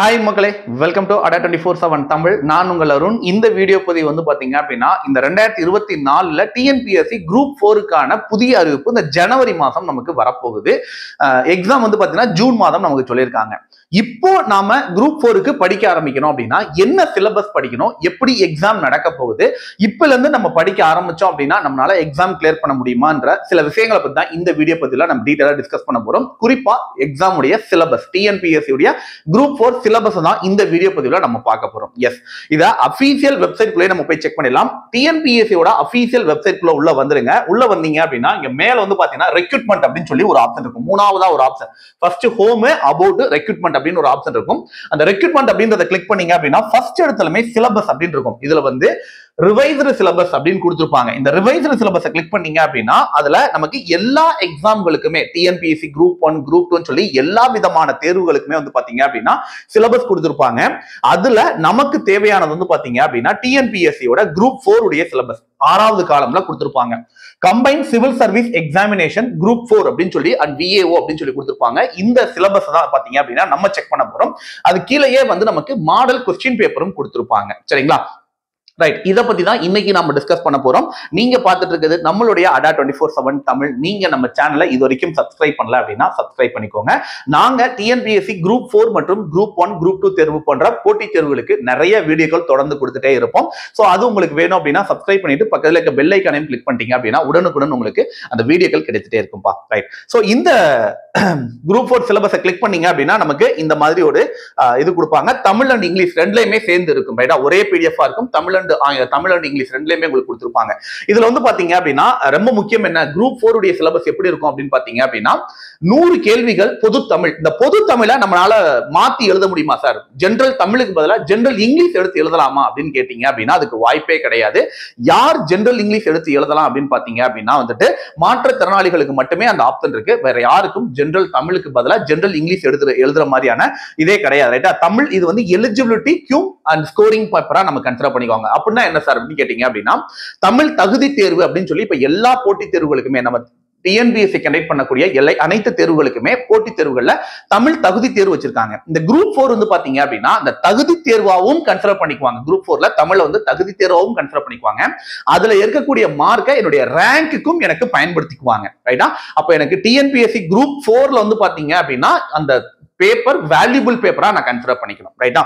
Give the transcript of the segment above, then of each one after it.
Hi மக்களே, welcome to அடா 24/7 தமிழ். நான் உங்கள் அருண். இந்த வீடியோ பதிவு வந்து பாத்தீங்க அப்படின்னா, இந்த 2024ல டிஎன்பிஎஸ்சி குரூப் 4க்கான புதிய அறிவிப்பு இந்த ஜனவரி மாதம் நமக்கு வரப்போகுது. எக்ஸாம் வந்து பாத்தீங்கன்னா ஜூன் மாதம் நமக்கு சொல்லியிருக்காங்க. இப்போ நாம குரூப் 4க்கு படிக்க ஆரம்பிக்கணும் அப்படின்னா என்ன சிலபஸ் படிக்கணும், எப்படி எக்ஸாம் நடக்க போகுது, இப்பல இருந்து நம்ம படிக்க ஆரம்பிச்சோம் அப்படின்னா நம்மளால எக்ஸாம் கிளியர் பண்ண முடியுமான்ற சில விஷயங்களை பத்தி தான் இந்த வீடியோ பதிவுல நம்ம டீடைலா டிஸ்கஸ் பண்ண போறோம். குறிப்பா எக்ஸாம் உடைய சிலபஸ், டிஎன்பிஎஸ்சி உடைய குரூப் 4 சிலபஸ் தான் இந்த வீடியோ பதிவுல நம்ம பார்க்க போறோம். எஸ், இத அபிஷியல் வெப்சைட் குள்ளே நம்ம போய் செக் பண்ணிடலாம். டிஎன்பிஎஸ்சி ஓட அபிஷியல் வெப்சைட் குள்ள உள்ள வந்துருங்க. உள்ள வந்தீங்க அப்படின்னா இங்க மேல வந்து பாத்தீங்கன்னா ரெக்ரூட்மெண்ட் அப்படின்னு சொல்லி ஒரு ஆப்ஷன் இருக்கும். மூணாவதா ஒரு option, first home, about, recruitment அப்படின்னு ஒரு ஆப்ஷன் இருக்கும். அந்த ரெக்ரூட்மெண்ட் அப்படின்றத கிளிக் பண்ணீங்க அப்படின்னா ஃபர்ஸ்ட் இடத்துலமே சிலபஸ் அப்படின்னு இருக்கும். இதுல வந்து ரிவைஸ்டு சிலபஸ் அப்படின்னு கொடுத்திருப்பாங்க. இந்த ரிவைஸ்டு சிலபஸை கிளிக் பண்ணீங்க அப்படின்னா அதுல நமக்கு எல்லா எக்ஸாம்களுக்குமே டிஎன்பிஎஸ்சி குரூப் 1 குரூப் 2 சொல்லி எல்லா விதமான தேர்வுகளுக்குமே வந்து பாத்தீங்க அப்படின்னா சிலபஸ் கொடுத்திருப்பாங்க. அதுல நமக்கு தேவையானது வந்து பாத்தீங்க அப்படின்னா டிஎன்பிஎஸ்சியோட குரூப் 4 உடைய சிலபஸ் 6வது காலம்ல கொடுத்திருப்பாங்க. Combine civil service examination group 4 அப்படின்னு சொல்லி அண்ட் விஏஓ அப்படின்னு சொல்லி கொடுத்திருப்பாங்க. இந்த சிலபஸ் தான் பாத்தீங்க அப்படின்னா நம்ம செக் பண்ண போறோம். அது கீழேயே வந்து நமக்கு மாடல் கொஸ்டின் பேப்பரும் கொடுத்திருப்பாங்க. சரிங்களா? ரைட், இத பத்தி தான் இன்னைக்கு நம்ம டிஸ்கஸ் பண்ண போறோம். நீங்க பார்த்துட்டு இருக்கிறது நம்மளுடைய அடா 24/7 தமிழ். நீங்க நம்ம சேனலை இது வரைக்கும் சப்ஸ்கிரைப் பண்ணல அப்படின்னா சப்ஸ்கிரைப் பண்ணிக்கோங்க. நாங்க டிஎன்பிஎஸ்சி குரூப் 4 மற்றும் குரூப் 1 குரூப் 2 தேர்வு போன்ற போட்டி தேர்வுகளுக்கு நிறைய வீடியோக்கள் தொடர்ந்து கொடுத்துட்டே இருப்போம். சோ அது உங்களுக்கு வேணும் அப்படின்னா சப்ஸ்கிரைப் பண்ணிட்டு பக்கத்துல இருக்க பெல் ஐகானையும் கிளிக் பண்ணிட்டீங்க அப்படின்னா உடனுக்குடன் உங்களுக்கு அந்த வீடியோக்கள் கிடைச்சிட்டே இருக்கும்பா. ரைட், சோ இந்த குரூப் 4 சிலபஸை கிளிக் பண்ணீங்க அப்படின்னா நமக்கு இந்த மாதிரி ஒரு இது கொடுப்பாங்க. தமிழ் அண்ட் இங்கிலீஷ் ரெண்டுலயுமே சேர்ந்து இருக்கும். ரைட்டா, ஒரே பிடிஎஃப் இருக்கும். தமிழ் அண்ட் இங்கிலீஷ் ரெண்டுலயுமே உங்களுக்கு கொடுத்திருப்பாங்க. இதுல வந்து பாத்தீங்க அப்படின்னா ரொம்ப முக்கியம் என்ன, குரூப் 4 உடைய சிலபஸ் எப்படி இருக்கும் அப்படின்னு பாத்தீங்க அப்படின்னா 100 கேள்விகள் பொது தமிழ். இந்த பொது தமிழை நம்மளால மாத்தி எழுத முடியுமா சார், ஜெனரல் தமிழுக்கு பதிலா ஜெனரல் இங்கிலீஷ் எடுத்து எழுதலாமா அப்படின்னு கேட்டீங்க அப்படின்னா அதுக்கு வாய்ப்பே கிடையாது. யார் ஜெனரல் இங்கிலீஷ் எடுத்து எழுதலாம் அப்படின்னு பாத்தீங்க அப்படின்னா வந்துட்டு மாற்றுத்திறனாளிகளுக்கு மட்டுமே அந்த ஆப்ஷன் இருக்கு. வேற யாருக்கும் ஜெனரல் தமிழுக்கு பதிலா ஜெனரல் இங்கிலீஷ் எழுதுற மாதிரியான இதே கிடையாது. ரைட்டா, தமிழ் இது வந்து எலிஜிபிலிட்டி கியூ அண்ட் ஸ்கோரிங் பேப்பரா நம்ம கன்சிடர் பண்ணிக்கோங்க. அப்படின்னா என்ன சார் அப்படின்னு கேட்டீங்க அப்படின்னா தமிழ் தகுதி தேர்வு அப்படின்னு சொல்லி இப்ப எல்லா போட்டி தேர்வுகளுக்குமே நம்ம டிஎன்பிஎஸ்சி கண்டக்ட் பண்ணக்கூடிய அனைத்து தேர்வுகளுக்குமே போட்டி தேர்வுகள்ல தமிழ் தகுதி தேர்வு வச்சிருக்காங்க. இந்த குரூப் 4 வந்து பாத்தீங்க அப்படின்னா அந்த தகுதி தேர்வாவும் கன்சிடர் பண்ணிக்குவாங்க. குரூப் 4ல தமிழ்ல வந்து தகுதி தேர்வாவும் கன்சிடர் பண்ணிக்குவாங்க. அதுல இருக்கக்கூடிய மார்க்கை என்னுடைய ரேங்க்குக்கும் எனக்கு பயன்படுத்திக்குவாங்க. ரைட்டா, அப்ப எனக்கு டிஎன்பிஎஸ்சி குரூப் 4ல வந்து பாத்தீங்க அப்படின்னா அந்த பேப்பர் வேல்யூபிள் பேப்பரா நான் கன்சிடர் பண்ணிக்கணும். ரைட்டா,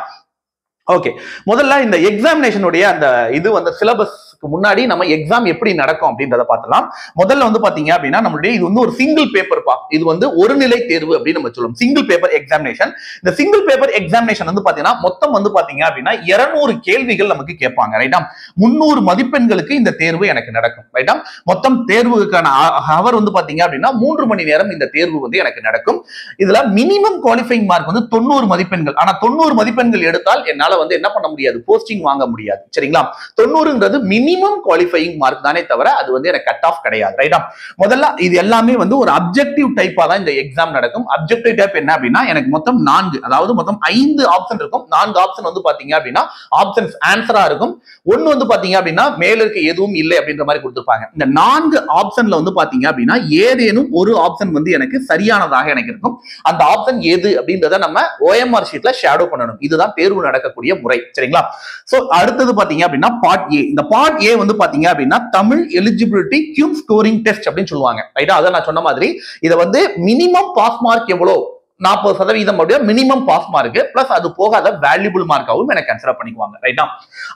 ஓகே. முதல்ல இந்த எக்ஸாமினேஷனுடைய அந்த இது வந்து சிலபஸ்க்கு முன்னாடி நம்ம எக்ஸாம் எப்படி நடக்கும் அப்படின்றத பார்த்தலாம். முதல்ல வந்து பாத்தீங்க அப்படின்னா நம்மளுடைய இது வந்து ஒரு சிங்கிள் பேப்பர் பா. இது வந்து ஒரு நிலை தேர்வு அப்படின்னு நம்ம சொல்லுவோம். Single paper examination. இந்த சிங்கிள் பேப்பர் எக்ஸாமினேஷன் வந்து பாத்தீங்கன்னா மொத்தம் வந்து பாத்தீங்க அப்படின்னா 200 கேள்விகள் நமக்கு கேட்பாங்க. ரைட்டா, 300 மதிப்பெண்களுக்கு இந்த தேர்வு எனக்கு நடக்கும். ரைட்டா, மொத்தம் தேர்வுக்கான ஹவர் வந்து பாத்தீங்க அப்படின்னா 3 மணி நேரம் இந்த தேர்வு வந்து எனக்கு நடக்கும். இதுல மினிமம் குவாலிஃபைங் மார்க் வந்து 90 மதிப்பெண்கள். ஆனா 90 மதிப்பெண்கள் எடுத்தால் என்னால வந்து என்ன பண்ண முடியாது, போஸ்டிங் வாங்க முடியாது. சரிங்களா, 90ங்கிறது மினிமம் குவாலிஃபையிங் மார்க் தானே தவிர அது வந்து எனக்கு கட் ஆஃப் கிடையாது. ரைட்டா, முதல்ல இது எல்லாமே வந்து ஒரு அப்ஜெக்டிவ் டைப்பா தான் இந்த எக்ஸாம் நடக்கும். அப்ஜெக்டிவ் டைப் என்ன அப்படின்னா எனக்கு மொத்தம் 4, அதாவது மொத்தம் 5 ஆப்ஷன் இருக்கும். 4 ஆப்ஷன் வந்து பாத்தீங்க அப்படின்னா ஆப்ஷன்ஸ் ஆன்சரா இருக்கும். ஒன்னு வந்து பாத்தீங்க அப்படின்னா மேல இருக்க எதுவும் இல்லை அப்படின்ற மாதிரி கொடுத்திருப்பாங்க. இந்த 4 ஆப்ஷன்ல வந்து பாத்தீங்க அப்படின்னா ஏதேனும் ஒரு ஆப்ஷன் வந்து எனக்கு சரியானதாக எனக்கு இருக்கும். அந்த ஆப்ஷன் எது அப்படின்றத நம்ம ஓஎம்ஆர் ஷீட்ல ஷேடோ பண்ணணும். இதுதான் தேர்வு நடக்கக்கூடிய முறை. சரிங்களா, சோ அடுத்தது பாத்தீங்க அப்படின்னா பார்ட் ஏ. இந்த பார்ட் ஏ வந்து பாத்தீங்க அப்படின்னா Tamil eligibility Q scoring test அப்படின்னு சொல்லுவாங்க. ரைட்டா, அத நான் சொன்ன மாதிரி இத வந்து மினிமம் பாஸ் மார்க் எவ்வளவு 40% மினிமம் பாஸ் மார்க் பிளஸ் அது போகாத வேல்யூபிள் மார்க்காவும் எனக்கு கன்சிடர் பண்ணிக்குவாங்க. ரைட்டா,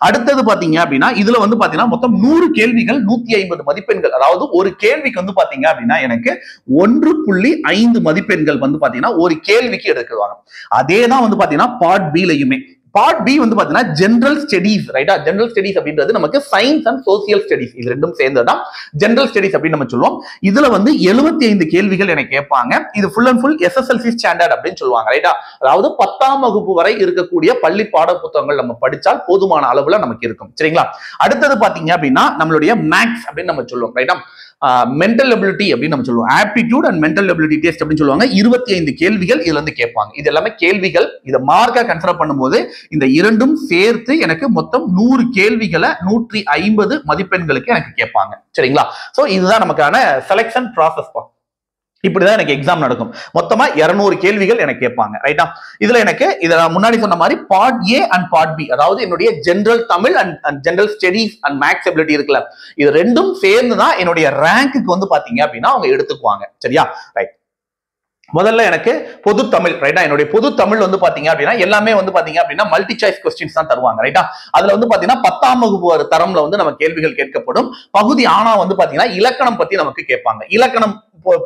அடுத்தது பாத்தீங்க அப்படின்னா இதுல வந்து பாத்தீங்கன்னா மொத்தம் 100 கேள்விகள் 150 மதிப்பெண்கள். அதாவது ஒரு கேள்விக்கு வந்து பாத்தீங்க அப்படின்னா எனக்கு 1.5 மதிப்பெண்கள் வந்து பாத்தீங்கன்னா ஒரு கேள்விக்கு எடுக்குவாங்க. அதே தான் வந்து பாத்தீங்கன்னா பார்ட் பிலயுமே. பார்ட் பி வந்து பாத்தீங்கன்னா ஜெனரல் ஸ்டடீஸ். ரைட்டா, ஜெனரல் ஸ்டடீஸ் அப்படின்றது நமக்கு சயின்ஸ் அண்ட் சோசியல் ஸ்டடீஸ் இது ரெண்டும் சேர்ந்ததுதான் ஜெனரல் ஸ்டடீஸ் அப்படின்னு நம்ம சொல்லுவோம். இதுல வந்து 75 கேள்விகள் எனக்கு கேட்பாங்க. இது full and full SSLC standard அப்படின்னு சொல்லுவாங்க. ரைட்டா, அதாவது 10ஆம் வகுப்பு வரை இருக்கக்கூடிய பள்ளி பாட புத்தகங்கள் நம்ம படிச்சால் போதுமான அளவுல நமக்கு இருக்கும். சரிங்களா, அடுத்தது பாத்தீங்க அப்படின்னா நம்மளுடைய மேக்ஸ் அப்படின்னு நம்ம சொல்லுவோம். ரைட்டா, மென்டல் எபிலிட்டி அப்படின்னு நம்ம சொல்லுவோம். Aptitude and mental ability test அப்படின்னு சொல்லுவாங்க. 25 கேள்விகள் இதுல இருந்து கேட்பாங்க. இது எல்லாமே கேள்விகள். இதை மார்க்கா கன்சிடர் பண்ணும்போது இந்த இரண்டும் சேர்த்து எனக்கு மொத்தம் 100 கேள்விகளை 150 மதிப்பெண்களுக்கு எனக்கு கேட்பாங்க. சரிங்களா, சோ இதுதான் நமக்கான செலக்ஷன் ப்ராசஸ். இப்படிதான் எனக்கு எக்ஸாம் நடக்கும். மொத்தமா 200 கேள்விகள் எனக்கு கேட்பாங்க. ரைட்டா? இதுல எனக்கு இத முன்னாடி சொன்ன மாதிரி part A and part B, அதாவது என்னுடைய general Tamil and general studies and maths ability இருக்குல்ல, இது ரெண்டும் சேர்ந்து தான் என்னுடைய ரேங்க்குக்கு வந்து பாத்தீங்க அப்படின்னா அவங்க எடுத்துக்குவாங்க. சரியா? ரைட். முதல்ல எனக்கு பொது தமிழ். ரைட்டா? என்னுடைய பொது தமிழ் வந்து பாத்தீங்க அப்படின்னா எல்லாமே வந்து பாத்தீங்க அப்படின்னா மல்டி சாய்ஸ் கொஸ்டின்ஸ் தான் தருவாங்க. ரைட்டா? அதுல வந்து பாத்தீங்கன்னா 10ஆம் வகுப்பு தரம்ல வந்து நம்ம கேள்விகள் கேட்கப்படும். பகுதி ஆனா வந்து பாத்தீங்கன்னா இலக்கணம் பத்தி நமக்கு கேட்பாங்க. இலக்கணம்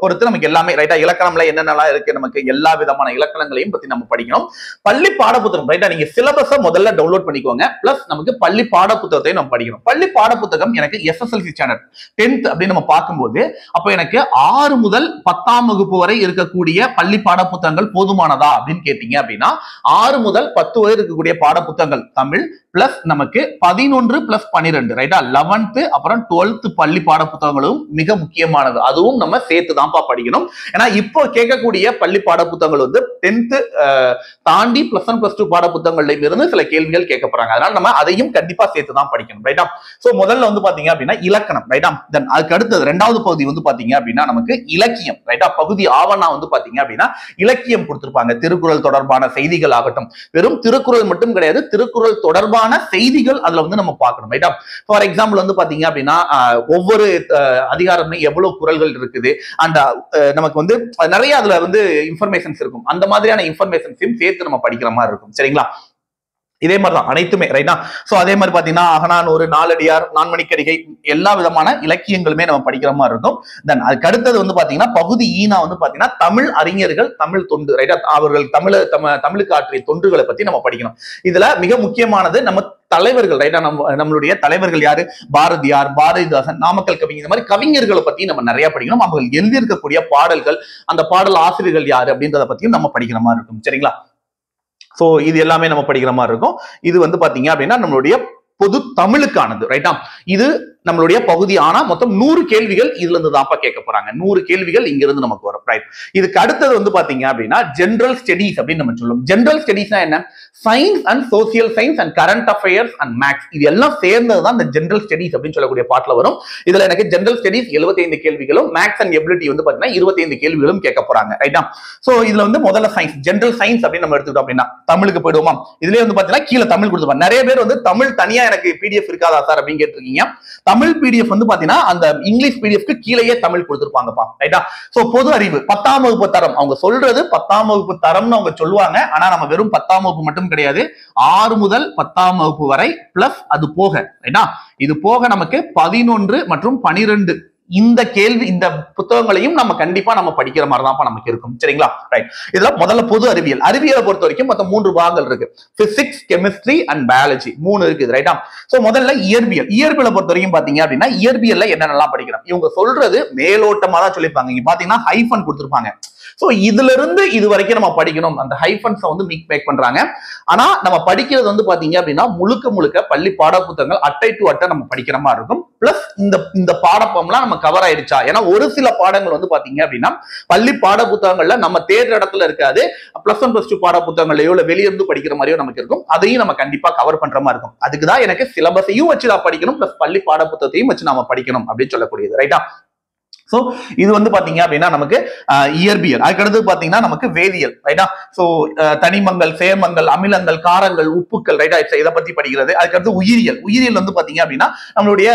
பொறுத்து நமக்கு எல்லாமே. ரைட்டா? இலக்கணம்ல என்னென்னலாம் இருக்கு, நமக்கு எல்லா விதமான இலக்கணங்களையும் பத்தி நம்ம படிக்கணும். பள்ளி பாடப்புத்தகம். ரைட்டா? நீங்க சிலபஸை முதல்ல டவுன்லோட் பண்ணிக்கோங்க. பிளஸ் நமக்கு பள்ளி பாடப்புத்தகத்தையும் நம்ம படிக்கணும். பள்ளி பாடப்புத்தகம் எனக்கு எஸ்எஸ்எல்சி ஸ்டாண்டர்ட் 10th அப்படின்னு நம்ம பார்க்கும்போது அப்ப எனக்கு 6 முதல் 10ஆம் வகுப்பு வரை இருக்கக்கூடிய பள்ளி பாட புத்தகங்கள் போதுமானதா அப்படின்னு கேட்டீங்க அப்படின்னா 6 முதல் 10 வரை இருக்கக்கூடிய பாட புத்தகங்கள் தமிழ் பிளஸ் நமக்கு 11 பிளஸ் 12 ரைட்டா 11th அப்புறம் 12th பள்ளி பாட புத்தகங்களும் மிக முக்கியமானது. அதுவும் நம்ம சேர்த்து தான்ப்பா படிக்கணும். ஏன்னா இப்போ கேட்கக்கூடிய பள்ளி பாட புத்தகங்கள் வந்து 10th தாண்டி பிளஸ் 1 பிளஸ் 2 பாட புத்தகங்கள்ல இருந்து சில கேள்விகள் கேட்க போறாங்க. அதனால நம்ம அதையும் கண்டிப்பா சேர்த்து தான் படிக்கணும். ரைட்டா? சோ முதல்ல வந்து பாத்தீங்க அப்படின்னா இலக்கணம். ரைட்டா? தென் அதுக்கு அடுத்தது இரண்டாவது பகுதி வந்து பாத்தீங்க அப்படின்னா நமக்கு இலக்கியம். ரைட்டா? பகுதி ஆவணா வந்து பாத்தீங்க அப்படின்னா இலக்கியம் கொடுத்திருப்பாங்க. திருக்குறள் தொடர்பான செய்திகள் ஆகட்டும், வெறும் திருக்குறள் மட்டும் கிடையாது, திருக்குறள் தொடர்பான செய்திகள் அதுல வந்து நம்ம பார்க்கணும். ரைட்டா? ஃபார் எக்ஸாம்பிள் வந்து பாத்தீங்க அப்படின்னா ஒவ்வொரு அதிகாரம்லயும் எவ்வளவு குறள்கள் இருக்குது அண்ட் நமக்கு வந்து நிறைய அதுல வந்து இன்ஃபர்மேஷன்ஸ் இருக்கும். அந்த மாதிரியான இன்ஃபர்மேஷன்ஸையும் சேர்த்து நம்ம படிக்கிற மாதிரி இருக்கும். சரிங்களா? இதே மாதிரிதான் அனைத்துமே. ரைட்டா? சோ அதே மாதிரி பாத்தீங்கன்னா அகநானூறு, நாலடியார், நான்மணிக்கடிகை எல்லா விதமான இலக்கியங்களுமே நம்ம படிக்கிற மாதிரி இருக்கும். தென் அதுக்கு அடுத்தது வந்து பாத்தீங்கன்னா பகுதி ஈனா வந்து பாத்தீங்கன்னா தமிழ் அறிஞர்கள், தமிழ் தொண்டு. ரைட்டா? அவர்கள் தமிழுக்கு ஆற்றிய தொண்டுகளை பத்தி நம்ம படிக்கணும். இதுல மிக முக்கியமானது நம்ம தலைவர்கள். ரைட்டா? நம்மளுடைய தலைவர்கள் யாரு? பாரதியார், பாரதிதாசன், நாமக்கல் கவிஞர், இந்த மாதிரி கவிஞர்களை பத்தி நம்ம நிறைய படிக்கணும். அவங்க எழுதியிருக்கக்கூடிய பாடல்கள், அந்த பாடல் ஆசிரியர்கள் யாரு அப்படின்றத பத்தியும் நம்ம படிக்கிற மாதிரி இருக்கும். சரிங்களா? சோ இது எல்லாமே நம்ம படிக்கிற மாதிரி இருக்கும். இது வந்து பாத்தீங்க அப்படின்னா நம்மளுடைய பொது தமிழுக்கானது. ரைட்டா? இது நம்மளுடைய பகுதி ஆனா மொத்தம் 100 கேள்விகள் இதுல இருந்து தான் கேட்க போறாங்க. 100 கேள்விகள் இங்க இருந்து நமக்கு வரும். ரைட்? இதுக்கு அடுத்தது வந்து பாத்தீங்க அப்படின்னா ஜெனரல் ஸ்டடீஸ் அப்படின்னு நம்ம சொல்லுவோம். ஜெனரல் ஸ்டடீஸ்னா என்ன? Science and social science and current affairs and maths, இது எல்லாம் சேர்ந்ததுதான் இந்த ஜெனரல் ஸ்டடீஸ் அப்படின்னு சொல்லக்கூடிய பாட்டுல வரும். இதுல எனக்கு ஜெனரல் ஸ்டடீஸ் 75 கேள்விகளும், மேக்ஸ் அண்ட் எபிலிட்டி வந்து பாத்தீங்கன்னா 25 கேள்விகளும் கேட்க போறாங்க. ரைட்டா? சோ இதுல வந்து முதல்ல சயின்ஸ், ஜெனரல் சயின்ஸ் அப்படின்னு நம்ம எடுத்துக்கிட்டோம் அப்படின்னா தமிழுக்கு போயிடுவோமா? இதுலயே வந்து பாத்தீங்கன்னா கீழே தமிழ் கொடுத்துருப்பாங்க. நிறைய பேர் வந்து தமிழ் தனியா எனக்கு பிடிஎஃப் இருக்காதா சார் அப்படின்னு கேட்டிருக்கீங்க. தமிழ் பிடிஎஃப் வந்து பாத்தீங்கன்னா அந்த இங்கிலீஷ் பிடிஎஃப்க்கு கீழேயே தமிழ் கொடுத்திருப்பாங்கப்பா. ரைட்டா? சோ பொது அறிவு 10ஆம் வகுப்பு தரம், அவங்க சொல்றது 10ஆம் வகுப்பு தரம்னு அவங்க சொல்லுவாங்க. ஆனா நம்ம வெறும் 10ஆம் வகுப்பு மட்டும் கிடையாது, 6 முதல் 10ஆம் வகுப்பு வரை பிளஸ் அது போக. ரைட்டா? இது போக நமக்கு 11 மற்றும் 12 இந்த கேள்வி, இந்த புத்தகங்களையும் நம்ம கண்டிப்பா நம்ம படிக்கிற மாதிரி தான் நமக்கு இருக்கும். சரிங்களா? ரைட். இதுல முதல்ல பொது அறிவியல். அறிவியலை பொறுத்த வரைக்கும் மொத்தம் 3 பாகங்கள் இருக்கு. பிசிக்ஸ், கெமிஸ்ட்ரி அண்ட் பயாலஜி 3 இருக்குது. ரைட்டா? சோ முதல்ல இயற்பியல். இயற்பியலை பொறுத்த வரைக்கும் பாத்தீங்க அப்படின்னா இயற்பியல்ல என்னென்னலாம் படிக்கிறோம் இவங்க சொல்றது மேலோட்டமா தான் சொல்லியிருப்பாங்க. இங்க பாத்தீங்கன்னா ஹைஃபன் கொடுத்திருப்பாங்க. சோ இதுல இருந்து இது வரைக்கும் நம்ம படிக்கணும். அந்த ஹைஃபன்ஸ் வந்து மேக் பண்றாங்க. ஆனா நம்ம படிக்கிறது வந்து பாத்தீங்க அப்படின்னா முழுக்க பள்ளி பாட புத்தகங்கள் அட்டை டு அட்டை நம்ம படிக்கிற மாதிரி இருக்கும். பிளஸ் இந்த பாடப்பம்லாம் நம்ம கவர் ஆயிடுச்சா? ஏன்னா ஒரு சில பாடங்கள் வந்து பாத்தீங்க அப்படின்னா பள்ளி பாட புத்தகங்கள்ல நம்ம தேர்ந்த இடத்துல இருக்காது. பிளஸ் 1 பிளஸ் 2 பாட புத்தகங்களையோ இல்ல வெளியிருந்து படிக்கிற மாதிரியோ நமக்கு இருக்கும். அதையும் நம்ம கண்டிப்பா கவர் பண்ற மாதிரி இருக்கும். அதுக்குதான் எனக்கு சிலபஸையும் வச்சு நான் படிக்கணும், பிளஸ் பள்ளி பாட புத்தகத்தையும் வச்சு நாம படிக்கணும் அப்படின்னு சொல்லக்கூடியது. ரைட்டா? சோ இது வந்து பாத்தீங்க அப்படின்னா நமக்கு இயற்பியல். அதுக்கடுத்து பாத்தீங்கன்னா நமக்கு வேதியியல். ரைட்டா? சோ தனிமங்கள், சேர்மங்கள், அமிலங்கள், காரங்கள், உப்புக்கள். ரைட்டா? இதை பத்தி படிக்கிறது. அதுக்கடுத்து உயிரியல். உயிரியல் வந்து பாத்தீங்க அப்படின்னா நம்மளுடைய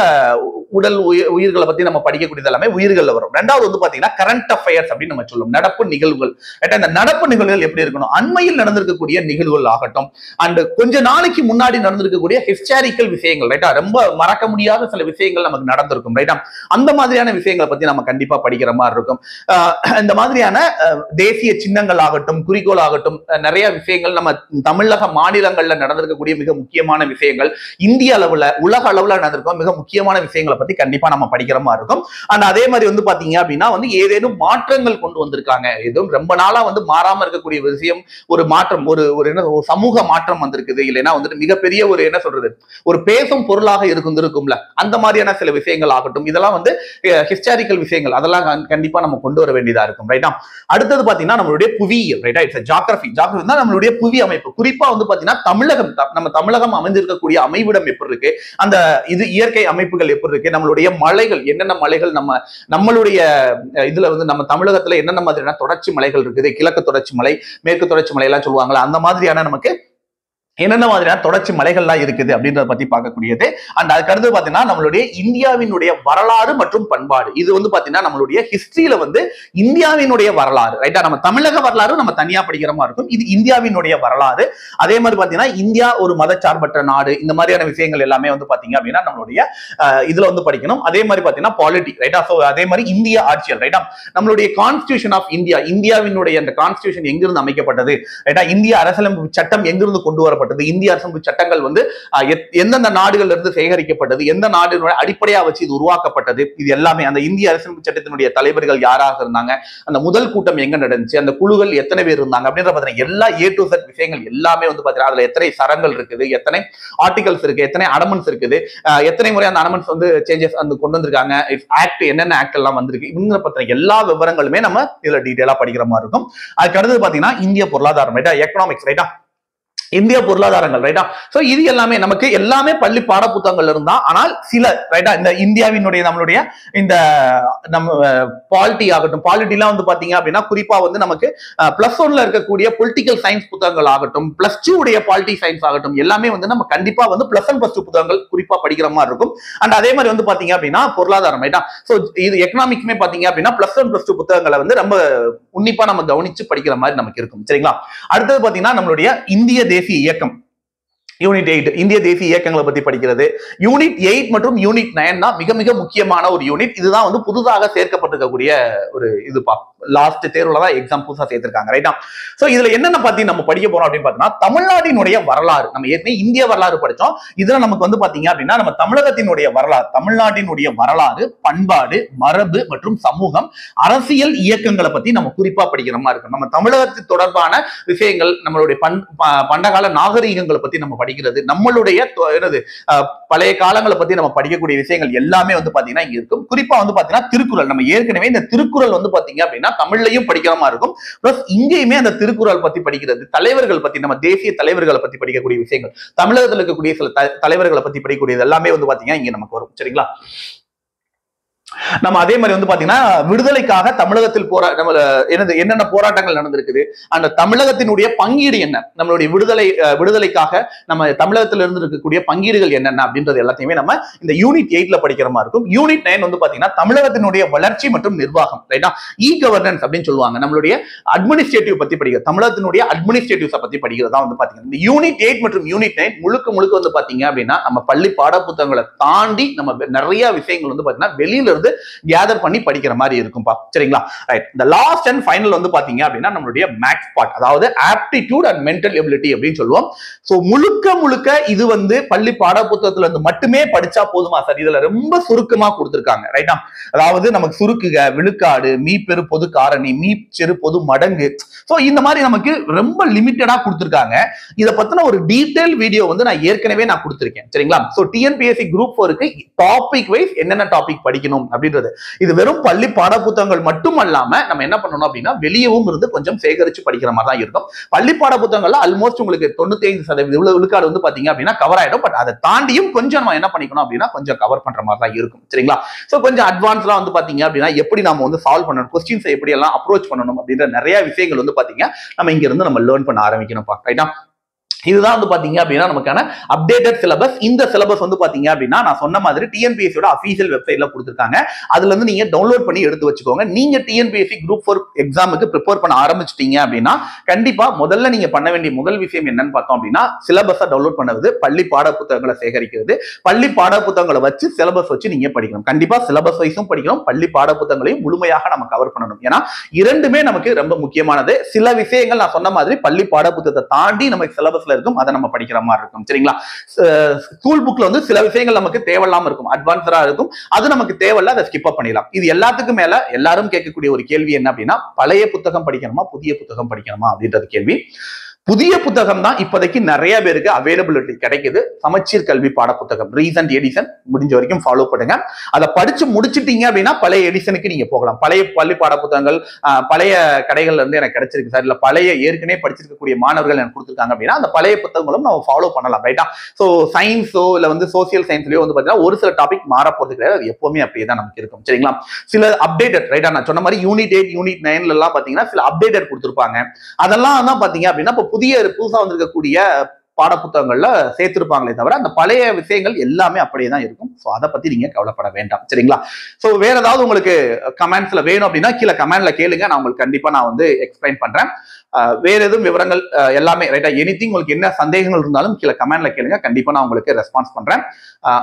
உடல் உயிர்களை பத்தி நம்ம படிக்கக்கூடியது எல்லாமே உயிர்கள்ல வரும். ரெண்டாவது வந்து பாத்தீங்கன்னா கரண்ட் அஃபேர்ஸ் அப்படின்னு நம்ம சொல்லுவோம். நடப்பு நிகழ்வுகள். இந்த நடப்பு நிகழ்வுகள் எப்படி இருக்கணும்? அண்மையில் நடந்திருக்கக்கூடிய நிகழ்வுகள் ஆகட்டும், அண்ட் கொஞ்ச நாளைக்கு முன்னாடி நடந்திருக்கக்கூடிய ஹிஸ்டாரிக்கல் விஷயங்கள். ரைட்டா? ரொம்ப மறக்க முடியாத சில விஷயங்கள் நமக்கு நடந்திருக்கும். ரைட்டா? அந்த மாதிரியான விஷயங்களை பத்தி நம்ம கண்டிப்பா படிக்கிற மாதிரி இருக்கும். இந்த மாதிரியான தேசிய சின்னங்கள் ஆகட்டும், குறிக்கோள் ஆகட்டும், நிறைய விஷயங்கள் நம்ம தமிழக மாநிலங்கள்ல நடந்திருக்கக்கூடிய மிக முக்கியமான விஷயங்கள், இந்திய அளவுல உலக அளவுல நடந்திருக்கும் மிக முக்கியமான விஷயங்களை பத்தி கண்டிப்பா நம்ம படிக்கிற மாதிரி இருக்கும். அண்ட் அதே மாதிரி வந்து பாத்தீங்க அப்படின்னா வந்து ஏதேனும் மாற்றங்கள் கொண்டு வந்திருக்காங்க, எதுவும் ரொம்ப நாளா வந்து மாறாம இருக்கக்கூடிய விஷயம், ஒரு மாற்றம், ஒரு சமூக மாற்றம் வந்திருக்குது, இல்லைன்னா வந்துட்டு மிகப்பெரிய ஒரு என்ன சொல்றது, ஒரு பேசும் பொருளாக இருக்கும்ல, அந்த மாதிரியான சில விஷயங்கள் ஆகட்டும், இதெல்லாம் வந்து ஹிஸ்டாரிக்கல் விஷயங்கள் அதெல்லாம் கண்டிப்பா நம்ம கொண்டு வர வேண்டியதா இருக்கும். ரைட்டா? அடுத்தது பாத்தீங்கன்னா நம்மளுடைய புவியியல். ரைட்டா? It's geography. ஜியோகிராபி தான் நம்மளுடைய புவி அமைப்பு. குறிப்பா வந்து பாத்தீங்கன்னா தமிழகம், நம்ம தமிழகம் அமைஞ்சிருக்கக்கூடிய அமைவிடம் எப்படி இருக்கு, அந்த இது இயற்கை அமைப்புகள் எப்படி இருக்கு, நம்மளுடைய மலைகள் என்னென்ன மலைகள், நம்மளுடைய இதுல வந்து நம்ம தமிழகத்துல என்னென்ன மாதிரியான தொடர்ச்சி மலைகள் இருக்குது, கிழக்கு தொடர்ச்சி மலை, மேற்கு தொடர்ச்சி மலை எல்லாம் சொல்லுவாங்களா, அந்த மாதிரியான நமக்கு என்னென்ன மாதிரியான தொடர்ச்சி மலைகள்லாம் இருக்குது அப்படின்றத பத்தி பார்க்கக்கூடியது. அண்ட் அதுக்கு அடுத்து பாத்தீங்கன்னா நம்மளுடைய இந்தியாவினுடைய வரலாறு மற்றும் பண்பாடு. இது வந்து பாத்தீங்கன்னா நம்மளுடைய ஹிஸ்டரியில வந்து இந்தியாவினுடைய வரலாறு. ரைட்டா? நம்ம தமிழக வரலாறு நம்ம தனியா படிக்கிற மாதிரி இருக்கும். இது இந்தியாவினுடைய வரலாறு. அதே மாதிரி பாத்தீங்கன்னா இந்தியா ஒரு மதச்சார்பற்ற நாடு, இந்த மாதிரியான விஷயங்கள் எல்லாமே வந்து பாத்தீங்க அப்படின்னா நம்மளுடைய இதுல வந்து படிக்கணும். அதே மாதிரி பாத்தீங்கன்னா பாலிட்டி. ரைட்டா? சோ அதே மாதிரி இந்திய ஆட்சியல். ரைட்டா? நம்மளுடைய கான்ஸ்டிடியூஷன் ஆஃப் இந்தியா, இந்தியாவினுடைய அந்த கான்ஸ்டிடியூஷன் எங்கிருந்து அமைக்கப்பட்டது, ரைட்டா? இந்திய அரசியலமைப்பு சட்டம் எங்கிருந்து கொண்டு வரப்பட்டது, இந்திய அரசமைப்பு சட்டங்கள் வந்து எந்தெந்த நாடுகள்ல இருந்து சேகரிக்கப்பட்டது, எந்த நாடுகளோட அடிப்படையா வச்சு இது உருவாக்கப்பட்டது, இது எல்லாமே அந்த இந்திய அரசமைப்பு சட்டத்தினுடைய தலைவர்கள் யாராக இருந்தாங்க, அந்த முதல் கூட்டம் எங்க நடந்துச்சு, அந்த குழுக்கள் எத்தனை பேர் இருந்தாங்க அப்படின்ற பாத்தீங்கன்னா எல்லா A to Z விஷயங்கள் எல்லாமே வந்து பாத்தீங்கன்னா அதுல எத்தனை சரங்கள் இருக்குது, எத்தனை ஆர்டிகல்ஸ் இருக்கு, எத்தனை அடமெண்ட்ஸ் இருக்குது, எத்தனை முறை அந்த அடமெண்ட்ஸ் வந்து சேஞ்சஸ் வந்து கொண்டு வந்திருக்காங்க, ஆக்ட் என்னென்ன ஆக்ட் எல்லாம் வந்திருக்கு, இவங்க பத்தின எல்லா விவரங்களுமே நம்ம இதுல டீடைலா படிக்கிற மாதிரி இருக்கும். அதுக்கு அடுத்து பாத்தீங்கன்னா இந்திய பொருளாதாரம். ரைட்டா? எக்கனாமிக்ஸ். ரைட்டா? இந்திய பொருளாதாரங்கள். ரைட்டா? சோ இது எல்லாமே நமக்கு எல்லாமே பள்ளி பாட புத்தகங்கள் இருந்தா, ஆனால் சில ரைட்டா இந்த இந்தியாவினுடைய நம்மளுடைய இந்த நம்ம பாலிட்டி ஆகட்டும், பாலிட்டிலாம் வந்து பாத்தீங்க அப்படின்னா குறிப்பா வந்து நமக்கு +1ல இருக்கக்கூடிய பொலிட்டிக்கல் சயின்ஸ் புத்தகங்கள் ஆகட்டும், +2 உடைய பாலிட்டி சயின்ஸ் ஆகட்டும், எல்லாமே வந்து நம்ம கண்டிப்பா வந்து +1 +2 புத்தகங்கள் குறிப்பா படிக்கிற மாதிரி இருக்கும். அண்ட் அதே மாதிரி வந்து பாத்தீங்க அப்படின்னா பொருளாதாரம். ரைட்டா? சோ இது எக்கனாமிக்ஸ்மே பாத்தீங்க அப்படின்னா +1 +2 புத்தகங்களை வந்து ரொம்ப உன்னிப்பா நம்ம கவனிச்சு படிக்கிற மாதிரி நமக்கு இருக்கும். சரிங்களா? அடுத்தது பாத்தீங்கன்னா நம்மளுடைய இந்திய தேசிய இயக்கம் யூனிட் 8 இந்திய தேசிய இயக்கங்களை பத்தி படிக்கிறது. யூனிட் 8 மற்றும் யூனிட் 9 தான் மிக மிக முக்கியமான ஒரு யூனிட். இதுதான் வந்து புதுசாக சேர்க்கப்பட்டிருக்கக்கூடிய ஒரு இதுப்பா. லாஸ்ட் தேர்வுல தான் எக்ஸாம் புதுசா சேர்த்திருக்காங்க. ரைட்டா? சோ இதுல என்னென்ன பத்தி நம்ம படிக்க போறோம் அப்படின்னு பார்த்தோம்னா தமிழ்நாட்டினுடைய வரலாறு. நம்ம ஏற்கனவே இந்திய வரலாறு படிச்சோம். இதுல நமக்கு வந்து பாத்தீங்க அப்படின்னா நம்ம தமிழகத்தினுடைய வரலாறு, தமிழ்நாட்டினுடைய வரலாறு, பண்பாடு, மரபு மற்றும் சமூகம், அரசியல் இயக்கங்களை பத்தி நம்ம குறிப்பா படிக்கிற மாதிரி இருக்கும். நம்ம தமிழகத்து தொடர்பான விஷயங்கள், நம்மளுடைய பண்டகால நாகரீகங்களை பத்தி நம்ம படிக்கிறது, நம்மளுடைய பழைய காலங்களை பத்தி நம்ம படிக்கக்கூடிய விஷயங்கள் எல்லாமே வந்து பாத்தீங்கன்னா இங்க இருக்கும். குறிப்பா வந்து பாத்தீங்கன்னா திருக்குறள். நம்ம ஏற்கனவே இந்த திருக்குறள் வந்து பாத்தீங்க அப்படின்னா தமிழ்லையும் படிக்கிற மாதிரி இருக்கும். பிளஸ் இங்கேயுமே அந்த திருக்குறள் பத்தி படிக்கிறது, தலைவர்கள் பத்தி, நம்ம தேசிய தலைவர்களை பத்தி படிக்கக்கூடிய விஷயங்கள், தமிழகத்தில் இருக்கக்கூடிய சில தலைவர்களை பத்தி படிக்கக்கூடியது எல்லாமே வந்து பாத்தீங்கன்னா இங்க நமக்கு வரும். சரிங்களா? நம்ம அதே மாதிரி வந்து பாத்தீங்கன்னா விடுதலைக்காக தமிழகத்தில் என்னென்ன போராட்டங்கள் நடந்திருக்குது, அந்த தமிழகத்தினுடைய பங்கீடு என்ன, நம்மளுடைய விடுதலைக்காக நம்ம தமிழகத்தில் இருந்து இருக்கக்கூடிய பங்கீடுகள் என்னென்ன அப்படின்றது எல்லாத்தையுமே நம்ம இந்த யூனிட் 8ல படிக்கிற மாதிரி இருக்கும். யூனிட் 9 வந்து பாத்தீங்கன்னா தமிழகத்தினுடைய வளர்ச்சி மற்றும் நிர்வாகம். ரைட்டா? இ கவர்னன்ஸ் அப்படின்னு சொல்லுவாங்க. நம்மளுடைய அட்மினிஸ்ட்ரேட்டிவ் பத்தி படிக்கிறது, தமிழகத்தினுடைய அட்மினிஸ்ட்ரேட்டிவ்ஸ் பத்தி படிக்கிறதா வந்து பாத்தீங்கன்னா இந்த யூனிட் 8 மற்றும் யூனிட் 9 முழுக்க வந்து பாத்தீங்க அப்படின்னா நம்ம பள்ளி பாட புத்தகங்களை தாண்டி நம்ம நிறைய விஷயங்கள் வந்து பாத்தீங்கன்னா வெளியில இருந்து கேதர் பண்ணி படிக்கிற மாதிரி இருக்கும்பா. சரிங்களா? ரைட். இந்த லாஸ்ட் அண்ட் ஃபைனல் வந்து பாத்தீங்க அப்படின்னா நம்மளுடைய மேக்ஸ் பார்ட், அதாவது ஆப்டிடியூட் அண்ட் மென்டல் எபிலிட்டி அப்படின்னு சொல்லுவோம். சோ முழுக்க இது வந்து பள்ளி பாட புத்தகத்துல இருந்து மட்டுமே படிச்சா போதுமா சார்? இதுல ரொம்ப சுருக்கமா கொடுத்திருக்காங்க. ரைட்டா? அதாவது நமக்கு சுருக்குக, விழுக்காடு, மீப்பெரு பொது காரணி, மீச்செரு பொது மடங்கு, சோ இந்த மாதிரி நமக்கு ரொம்ப லிமிட்டடா கொடுத்திருக்காங்க. இத பத்தின ஒரு டீடைல் வீடியோ வந்து நான் ஏற்கனவே கொடுத்திருக்கேன். சரிங்களா? சோ TNPSC குரூப் 4க்கு டாபிக் வைஸ் என்னென்ன டாபிக் படிக்கணும் அப்படின்றது, இது வெறும் பள்ளி பாட புத்தகங்கள் மட்டும் அல்லாம நம்ம என்ன பண்ணணும் அப்படின்னா வெளியவும் இருந்து கொஞ்சம் சேகரிச்சு படிக்கிற மாதிரி தான் இருக்கும். பள்ளி பாட புத்தகங்கள்ல ஆல்மோஸ்ட் உங்களுக்கு 95% விழுக்காடு வந்து பாத்தீங்க அப்படின்னா கவர் ஆயிடும். பட் அதை தாண்டியும் கொஞ்சம் நம்ம என்ன பண்ணிக்கணும் அப்படின்னா கொஞ்சம் கவர் பண்ற மாதிரி தான் இருக்கும். சரிங்களா? சோ கொஞ்சம் அட்வான்ஸ்லாம் வந்து பாத்தீங்க அப்படின்னா எப்படி நாம வந்து சால்வ் பண்ணணும், கொஸ்டின்ஸ் எப்படி எல்லாம் அப்ரோச் பண்ணணும் அப்படின்ற நிறைய விஷயங்கள் வந்து பாத்தீங்க நம்ம இங்க இருந்து நம்ம லேர்ன் பண்ண ஆரம்பிக்கணும். ரைட்டா? இதுதான் வந்து பாத்தீங்க அப்படின்னா நமக்கான அப்டேட்டட் சிலபஸ். இந்த சிலபஸ் வந்து பாத்தீங்க அப்படின்னா நான் சொன்ன மாதிரி டிஎன்பிஎஸ்சியோட அபிஷியல் வெப்சைட்ல கொடுத்திருக்காங்க. அதுல இருந்து நீங்க டவுன்லோட் பண்ணி எடுத்து வச்சுக்கோங்க. நீங்க டிஎன்பிஎஸ்சி குரூப் 4 எக்ஸாமுக்கு ப்ரிப்பேர் பண்ண ஆரம்பிச்சிட்டீங்க அப்படின்னா கண்டிப்பா முதல்ல நீங்க பண்ண வேண்டிய முதல் விஷயம் என்னன்னு பார்த்தோம் அப்படின்னா சிலபஸை டவுன்லோட் பண்ணுவது, பள்ளி பாட புத்தகங்களை சேகரிக்கிறது, பள்ளி பாட புத்தகங்களை வச்சு சிலபஸ் வச்சு நீங்க படிக்கணும். கண்டிப்பா சிலபஸ் வைஸும் படிக்கணும், பள்ளி பாட புத்தகங்களையும் முழுமையாக நம்ம கவர் பண்ணணும். ஏன்னா இரண்டுமே நமக்கு ரொம்ப முக்கியமானது. சில விஷயங்கள் நான் சொன்ன மாதிரி பள்ளி பாட புத்தகத்தை தாண்டி நமக்கு சிலபஸ்ல இருக்கும், அதை நம்ம படிக்கிற மாதிரி இருக்கும். சரிங்களா? ஸ்கூல் புக்ல வந்து சில விஷயங்கள் நமக்கு தேவையில்லாம இருக்கும், அட்வான்ஸரா இருக்கும், அது நமக்கு தேவையில்ல, அதை ஸ்கிப் பண்ணிடலாம். இது எல்லாத்துக்கும் மேல எல்லாரும் கேட்கக்கூடிய ஒரு கேள்வி என்ன அப்படின்னா பழைய புத்தகம் படிக்கணுமா புதிய புத்தகம் படிக்கணுமா அப்படின்றது கேள்வி. புதிய புத்தகம் தான் இப்போதைக்கு நிறைய பேருக்கு அவைலபிலிட்டி கிடைக்குது. சமச்சீர் கல்வி பாட புத்தகம் ரீசன்ட் எடிஷன் முடிஞ்ச வரைக்கும் ஃபாலோ பண்ணுங்க. அதை படிச்சு முடிச்சிட்டீங்க அப்படின்னா பழைய எடிஷனுக்கு நீங்க போகலாம். பழைய பள்ளி பாட புத்தகங்கள் பழைய கடைகள்ல இருந்து எனக்கு கிடைச்சிருக்கு சார், இல்ல பழைய ஏற்கனவே படிச்சிருக்கக்கூடிய மாணவர்கள் எனக்கு கொடுத்துருக்காங்க அப்படின்னா அந்த பழைய புத்தகங்களும் நம்ம ஃபாலோ பண்ணலாம். ரைட்டா? ஸோ சயின்ஸோ இல்ல வந்து சோசியல் சயின்ஸ்லயோ வந்து பாத்தீங்கன்னா ஒரு சில டாபிக் மாற போறது கிடையாது. அது எப்பவுமே அப்படியே தான் நமக்கு இருக்கும். சரிங்களா? சில அப்டேட்டட், ரைட்டா, நான் சொன்ன மாதிரி யூனிட் 8 யூனிட் 9 எல்லாம் பாத்தீங்கன்னா சில அப்டேட்டட் கொடுத்துருப்பாங்க. அதெல்லாம் தான் பாத்தீங்க அப்படின்னா புதுசா வந்திருக்கக்கூடிய பாட புத்தகங்கள்ல சேர்த்திருப்பாங்களே தவிர அந்த பழைய விஷயங்கள் எல்லாமே அப்படியே தான் இருக்கும். ஸோ அதை பத்தி நீங்க கவலைப்பட வேண்டாம். சரிங்களா? ஸோ வேற ஏதாவது உங்களுக்கு கமெண்ட்ஸ்ல வேணும் அப்படின்னா கீழே கமெண்ட்ல கேளுங்க. நான் உங்களுக்கு கண்டிப்பா நான் வந்து எக்ஸ்பிளைன் பண்றேன். வேற எதுவும் விவரங்கள் எல்லாமே ரைட்டா, எனிதிங் உங்களுக்கு என்ன சந்தேகங்கள் இருந்தாலும் கீழே கமெண்ட்ல கேளுங்க. கண்டிப்பா நான் உங்களுக்கு ரெஸ்பான்ஸ் பண்றேன்.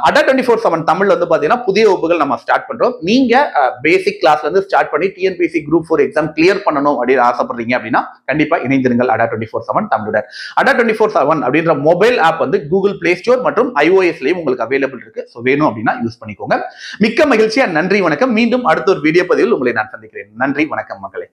அடா 24/7 தமிழ் வந்து பாத்தீங்கன்னா புதிய வகுப்புகள் நம்ம ஸ்டார்ட் பண்றோம். நீங்க பேசிக் கிளாஸ்ல இருந்து ஸ்டார்ட் பண்ணி டிஎன்பிஎஸ்சி குரூப் 4 எக்ஸாம் கிளியர் பண்ணணும் அப்படின்னு ஆசைப்படுறீங்க அப்படின்னா கண்டிப்பா இணைந்திருங்கள் அடா 24/7 தமிழுடன். அடா 24/7 அப்படின்ற மொபைல் ஆப் வந்து கூகுள் பிளே ஸ்டோர் மற்றும் iOS-லயும் உங்களுக்கு அவைலபிள் இருக்கு. ஸோ வேணும் அப்படின்னா யூஸ் பண்ணிக்கோங்க. மிக்க மகிழ்ச்சியா, நன்றி, வணக்கம். மீண்டும் அடுத்த ஒரு வீடியோ பதிவில் உங்களை நான் சந்திக்கிறேன். நன்றி, வணக்கம் மக்களே.